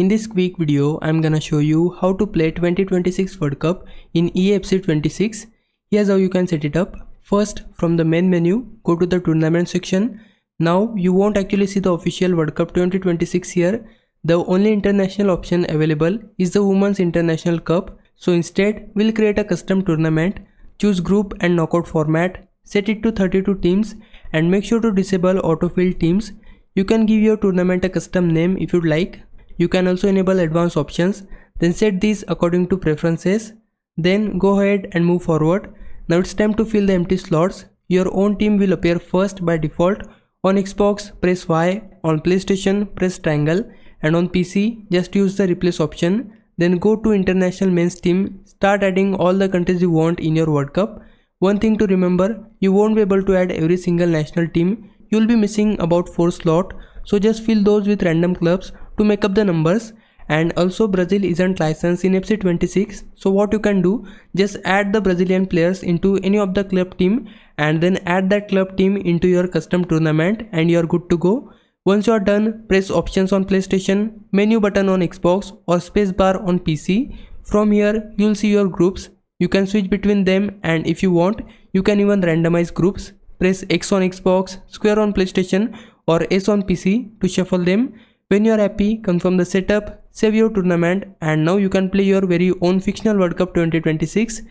In this quick video, I'm gonna show you how to play 2026 World Cup in EAFC 26. Here's how you can set it up. First, from the main menu, go to the tournament section. Now, you won't actually see the official World Cup 2026 here. The only international option available is the Women's International Cup. So instead, we'll create a custom tournament, choose group and knockout format, set it to 32 teams and make sure to disable autofill teams. You can give your tournament a custom name if you'd like. You can also enable advanced options, then set these according to preferences. Then go ahead and move forward. Now it's time to fill the empty slots. Your own team will appear first by default. On Xbox, press Y, on PlayStation, press triangle, and on PC, just use the replace option. Then go to International Men's Team, start adding all the countries you want in your World Cup. One thing to remember, you won't be able to add every single national team. You'll be missing about 4 slots, so just fill those with random clubs to make up the numbers. And also Brazil isn't licensed in FC 26, so what you can do, just add the Brazilian players into any of the club team and then add that club team into your custom tournament and you're good to go. Once you are done, press options on PlayStation, menu button on Xbox or spacebar on PC. From here, you'll see your groups. You can switch between them, and if you want, you can even randomize groups. Press X on Xbox, square on PlayStation or S on PC to shuffle them. When you are happy, confirm the setup, save your tournament, and now you can play your very own fictional World Cup 2026.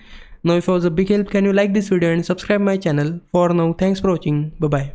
Now if I was a big help, can you like this video and subscribe my channel. For now, thanks for watching. Bye bye.